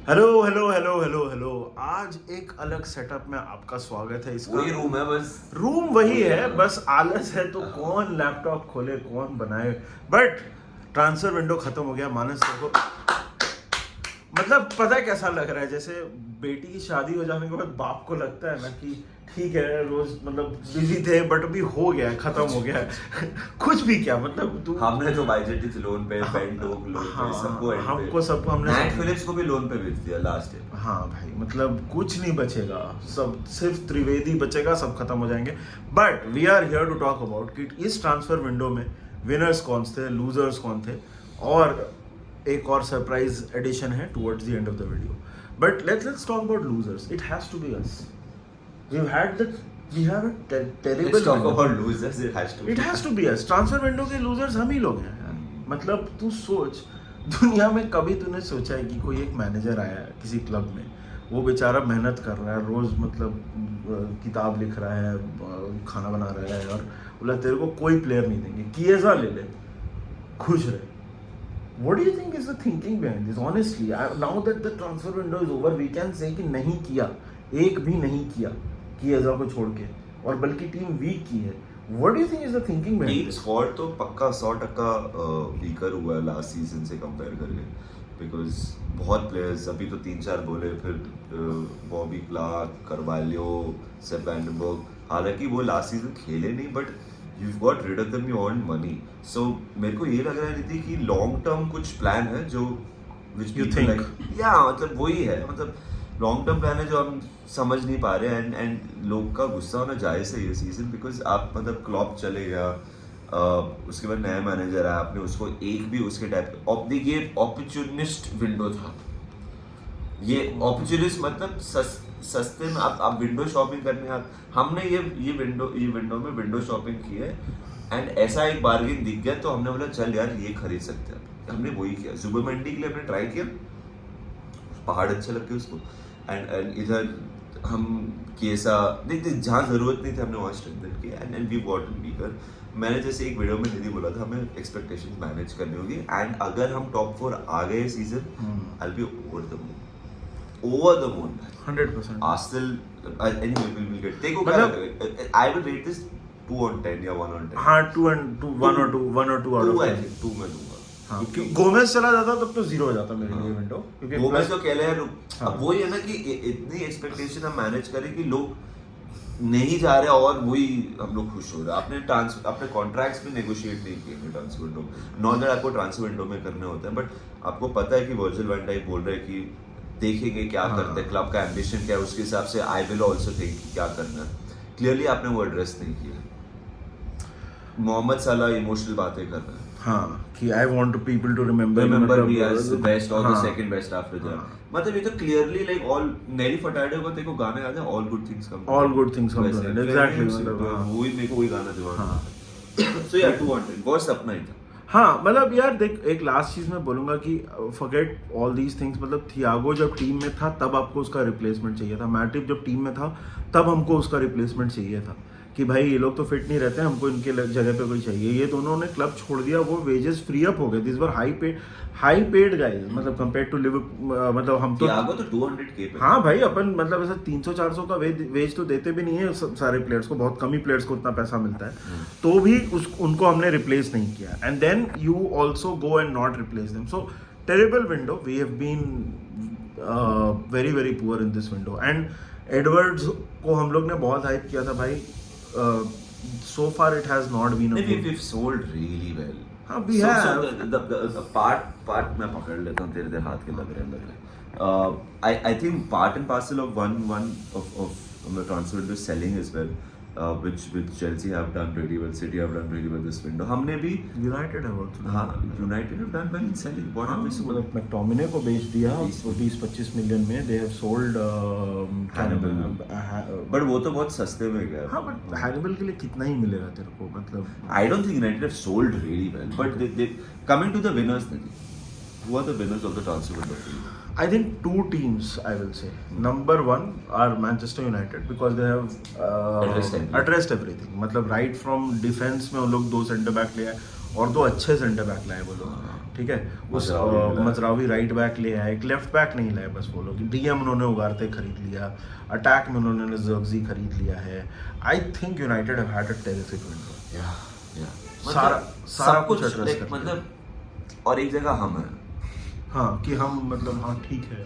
Hello hello hello hello hello. आज एक अलग सेटअप में आपका स्वागत है। इसका वही रूम है बस। रूम वही है, बस आलस है तो कौन लैपटॉप खोले कौन बनाए। बट ट्रांसफर विंडो खत्म हो गया। मानस को मतलब पता है कैसा लग रहा है, जैसे बेटी की शादी हो जाने के बाद बाप को लगता है ना कि ठीक है रोज मतलब बिजी थे बट अभी हो गया है, खत्म हो गया है। कुछ भी क्या मतलब तू हमने तो बाइजेटिस लोन पे, पेंटोक लोन पे, सबको एंड पे, हमको सब हमने मैट सब फिलिप्स को भी लोन पे बेच दिया लास्ट ईयर। हाँ भाई, मतलब कुछ नहीं बचेगा, सब सिर्फ त्रिवेदी बचेगा, सब खत्म हो जाएंगे। But we are here to talk about कि इस ट्रांसफर विंडो में विनर्स कौन थे, लूजर्स कौन थे, और एक और सरप्राइज एडिशन है towards the end of the video. But let's talk about losers. It has to be us. We have a terrible Let's talk about losers. It has to be us. Transfer window के losers हम ही लोग हैं यार। मतलब तू सोच, दुनिया में कभी तूने सोचा है कि कोई एक मैनेजर आया है किसी क्लब में, वो बेचारा मेहनत कर रहा है रोज, मतलब किताब लिख रहा है, खाना बना रहा है, और बोला तेरे को कोई प्लेयर नहीं देंगे, किएजा ले ले, खुश रहे। What do you think is the thinking behind this? Honestly, now that the transfer window is over, we can say कि नहीं किया, एक भी नहीं किया किएजा को छोड़ के, और बल्कि टीम वीक की है। What do you think is the thinking behind team this? Squad तो पक्का 100% वीकर हुआ है लास्ट सीजन से कंपेयर करके, बिकॉज बहुत प्लेयर्स अभी तो 3-4 बोले, फिर बॉबी क्लार्क, कार्वाल्यो, सेप वैंडरबर्ग, हालांकि वो लास्ट सीजन खेले नहीं, but you got rid of them, you earn money. So मेरे को ये लग रहा है कि लॉन्ग टर्म कुछ प्लान है जो विच You think? या मतलब वही है, मतलब लॉन्ग टर्म प्लान है जो हम समझ नहीं पा रहे हैं। एंड लोग का गुस्सा होना जायज़ है ये सीजन, बिकॉज आप मतलब क्लॉप चले गया, उसके बाद नया मैनेजर आया, आपने उसको एक भी उसके टाइप ऑफ द ये अपॉर्चुनिस्ट विंडो था। ये अपॉर्चुनिस्ट मतलब सस्ते में आप विंडो शॉपिंग करने हमने ये विंडो में विंडो शॉपिंग की है, एंड ऐसा एक बार्गेन दिख गया तो हमने बोला चल यार ये खरीद सकते हैं। हमने वही किया, जुबरमेंडी के लिए हमने ट्राई किया, पहाड़ अच्छे लग गए उसको, एंड इधर हम केसा देखते जहाँ जरूरत नहीं थी हमने वहाँ स्ट्रेंथन किया, एंड वी गॉट वीकर। मैंने जैसे एक वीडियो में निधि बोला था, हमें एक्सपेक्टेशंस मैनेज करनी होगी, एंड अगर हम टॉप 4 आ गए season, I will be over the moon 100%. Arsenal anyway will get देखो मतलब I will rate this 2 on 10 या 1 on 10। हाँ 2 and 2 1 और 2 out of 2 I 10. think 2 मैं दूंगा। हाँ, क्योंकि गोमेज चला जाता तब तो जीरो हो जाता मेरे लिए विंडो, क्योंकि गोमेज तो कहले यार, हाँ। अब वही है ना कि इतनी एक्सपेक्टेशन हम मैनेज करें कि लोग नहीं जा रहे और वही हम लोग खुश हो रहे हैं। अपने कॉन्ट्रैक्ट्स भी नेगोशिएट नहीं किए ट्रांसफर विंडो में। नॉट दैट आपको ट्रांसफर विंडो में करने होते हैं, बट आपको पता है कि वर्जिल वैन डाइक बोल रहे हैं कि देखेंगे क्या करते हैं, क्लब का एम्बिशन क्या है, उसके हिसाब से आई विल आल्सो थिंक क्या करना है। क्लियरली आपने वो एड्रेस नहीं किया। मोहम्मद सलाह इमोशनल बातें कर रहा है, हाँ, कि I want people to remember me as the best और the second best after that. मतलब ये तो clearly like all Nelly Furtado को देखो गाने गाते हैं, all good things come all good things come to end, exactly. मतलब वही मेरे को वही गाना दिमाग। सो यार 2 on 10 वो सपना ही था। हाँ, मतलब यार देख, एक लास्ट चीज मैं बोलूंगा कि फॉरगेट ऑल दीज थिंग्स। मतलब थियागो जब टीम में था तब आपको उसका रिप्लेसमेंट चाहिए था, मैटिप जब टीम में था तब हमको उसका रिप्लेसमेंट चाहिए था, कि भाई ये लोग तो फिट नहीं रहते, हमको इनके जगह पे कोई चाहिए। ये दोनों ने क्लब छोड़ दिया, वो वेजेस फ्री अप हो गए। This were high paid guys, मतलब कंपेयर टू मतलब हम तो थियागो तो 200K पे। हाँ भाई, अपन मतलब ऐसा 300-400 का वेज तो देते भी नहीं है सारे प्लेयर्स को, बहुत कम ही प्लेयर्स को उतना पैसा मिलता है, तो भी उनको हमने रिप्लेस नहीं किया। And then you also go and not replace them. So terrible window, we have been very very poor in this window. And Edwards को हम लोग ने बहुत हाइप किया था भाई, so far it has not been a good. We've sold really well. हाँ, we have. So the part मैं पकड़ लेता हूँ, तेरे हाथ के लग रहे हैं। I think part and parcel of one of the transfer window selling as well, which Chelsea have done really well, City have done really well this window. हमने भी United have also. हाँ, United have done well in selling. What have we sold? मतलब McTominay को बेच दिया 20-25 million में। They have sold Hannibal. But वो तो बहुत सस्ते में गया। हाँ, बट हैनिबल के लिए कितना ही मिलेगा तेरे को, मतलब I don't think United have sold really well, but they coming to the winners then. Who are the winners of the transfer window? I think 2 teams I will say. Number 1 are Manchester United because they have addressed everything. मतलब right from defense में वो लोग 2 centre back ले आए और 2 अच्छे centre back लाए वो लोग। ठीक है, उस मजरावी लाए। मजरावी राइट बैक ले आए, एक लेफ्ट बैक नहीं लाए बस वो लोग, डीएम उन्होंने उगारते खरीद लिया, अटैक में उन्होंने जर्गजी खरीद लिया है. I think United have had a terrific window. सारा सब कुछ कुछ address like, कर लिया. मतलब और एक जगह हम हैं. हाँ कि हम मतलब हाँ ठीक है.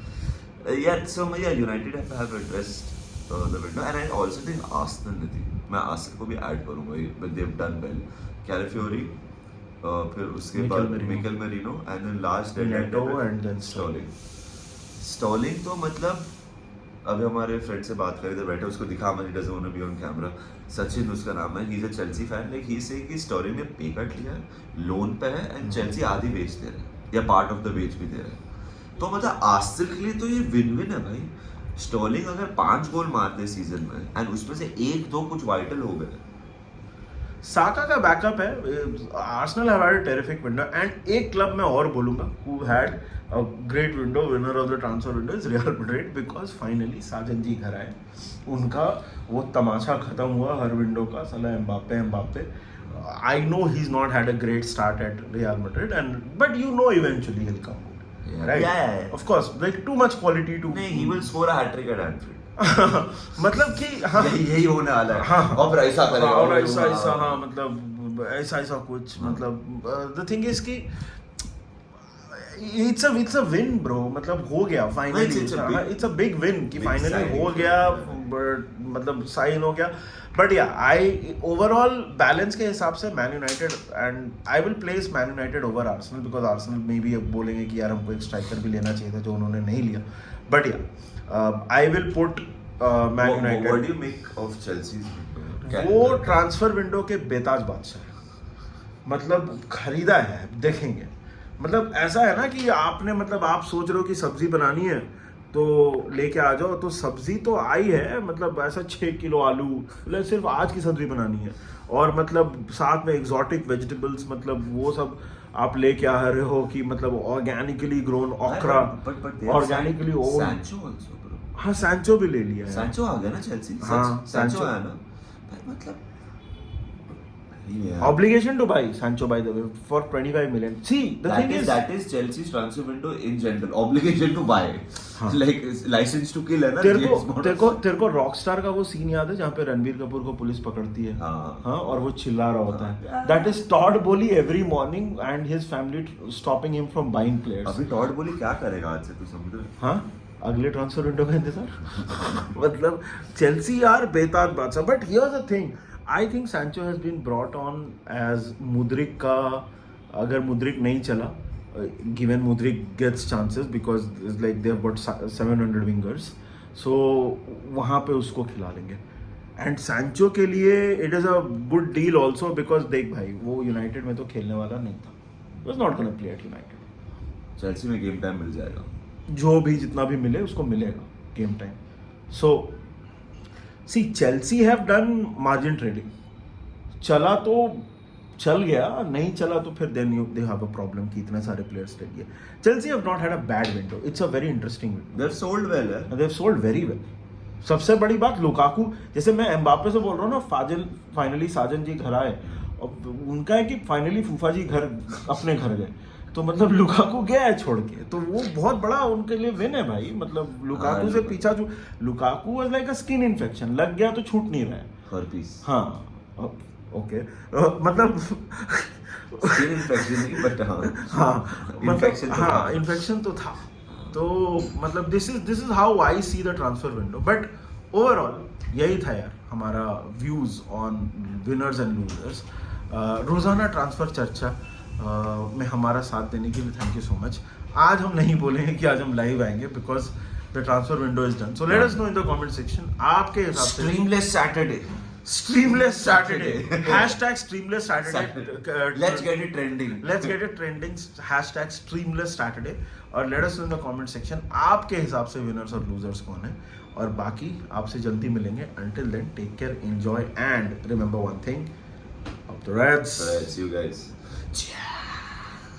Yeah, so United have addressed the window, and I also think Arsenal ने थी. मैं Arsenal को भी ऐड करूँगा, but they've done well. Calafiori, फिर उसके Mikel बाद Merino. Mikel Merino, and then last Neto and then Sterling. Sterling तो मतलब अभी हमारे फ्रेंड से बात करें, इधर बैठे उसको दिखा, मैंने doesn't want to be on camera. Sachin उसका नाम है, he is a Chelsea fan. Like he say कि स्टोरी ने पे कट लिया है, लोन पे है, एंड चेल्सी आधी बेच दे रहे हैं या पार्ट ऑफ द बेच भी दे रहे हैं. तो मतलब आर्सेनल के लिए तो ये विन विन है भाई. स्टर्लिंग अगर 5 गोल मार दे सीजन में एंड उसमें से 1-2 कुछ वाइटल हो गए. साका का बैकअप है. Arsenal have had a terrific window, and एक क्लब मैं और बोलूंगा who had a great window, winner of the transfer window is Real Madrid, because finally Sajan ji घर आए. उनका वो तमाशा खत्म हुआ हर विंडो का. साला Mbappe. I know he's not had a great start at Real Madrid, but you know eventually he'll come good, Yeah. right? Yeah. Of course, like too much quality to. नहीं, he will score a hat-trick at Anfield. मतलब कि हाँ यही होने वाला है. हाँ अब ऐसा करेगा. और ऐसा हाँ मतलब ऐसा कुछ मतलब the thing is कि it's a win bro. मतलब हो गया finally. It's a big win कि finally हो गया, मतलब साइन हो गया. बट या आई ओवरऑल बैलेंस के हिसाब से man United, and I will place man United over Arsenal, because Arsenal में भी अब बोलेंगे कि यार हमको एक स्ट्राइकर भी लेना चाहिए था जो उन्होंने नहीं लिया. बट या I will put man United. What do you make of Chelsea's window? वो ट्रांसफर विंडो के बेताज बादशाह है. मतलब खरीदा है, देखेंगे. मतलब ऐसा है ना कि आपने मतलब आप सोच रहे हो कि सब्जी बनानी है तो लेके आ जाओ, तो सब्जी तो आई है. मतलब ऐसा 6 किलो आलू, मतलब सिर्फ आज की सब्जी बनानी है, और मतलब साथ में एग्जॉटिक वेजिटेबल्स, मतलब वो सब आप लेके आ रहे हो कि मतलब organically grown okra, organically own. Sancho also bro. हाँ सैंचो भी ले लिया है. Sancho आ गया ना Chelsea. हाँ, Sancho Sancho. आया ना भाई. मतलब Obligation to buy Sancho, by the way, for 25 million. See, the thing is that is Chelsea's transfer window in general. Obligation to buy. हाँ. Like license to kill है ना. तेरे को रॉकस्टार का वो सीन याद है जहाँ पे रणबीर कपूर को पुलिस पकड़ती है. हाँ और वो चिल्ला रहा होता है. That is Todd Boehly every morning and his family stopping him from buying players. अभी टॉड बोली क्या करेगा आज से, तू समझ रहा है? हाँ अगले ट्रांसफर विंडो का इंतजार. मतलब चेल्सी यार बेताज बादशाह. But here's the thing, I think Sancho has been brought on as Mudryk का. अगर मुद्रिक नहीं चला, given Mudryk gets chances because like they have got 700 wingers, so वहाँ पे उसको खिला लेंगे. एंड सैंचो के लिए it is a good deal also, because देख भाई वो यूनाइटेड में तो खेलने वाला नहीं था. Was not gonna play at United. Chelsea में गेम टाइम मिल जाएगा. जो भी जितना भी मिले उसको मिलेगा game time. So see Chelsea have done margin trading. चला तो चल गया, नहीं चला तो फिर then they have a problem कि इतने सारे प्लेयर्स ले लिए. Chelsea have not had a bad window. It's a very interesting window. They have sold well. They have sold very well. सबसे बड़ी बात लुकाकू, जैसे मैं एम्बापे से बोल रहा हूँ ना, फाइनली साजन जी घर आए. अब उनका है कि फाइनली फूफा जी घर अपने घर गए, तो मतलब लुकाकू गया है छोड़ के, तो वो बहुत बड़ा उनके लिए विन है भाई. मतलब लुकाकू से पीछा जो Lukaku was like a skin infection, लग गया तो छूट नहीं रहा है. हर्पीस. हाँ ओके. मतलब स्किन इन्फेक्शन नहीं, बट हाँ इन्फेक्शन मतलब हाँ इन्फेक्शन तो था. तो मतलब this is how I see the transfer window. But overall यही था यार हमारा views on winners and losers. रोजाना ट्रांसफर चर्चा में हमारा साथ देने के लिए थैंक यू सो मच. आज हम नहीं बोलेंगे कि आज हम लाइव आएंगे because the transfer window is done. So let us know in the comment section आपके हिसाब से. स्ट्रीमलेस Saturday. Streamless Saturday. Hashtag Streamless Saturday. Let's get it trending. Let's get it trending. Hashtag Streamless Saturday. और let us know in the comment section आपके हिसाब से winners और losers कौन है. और बाकी आपसे जल्दी मिलेंगे. Until then, take care, enjoy, and remember one thing. Up the Reds. All right, see you guys. Cheers.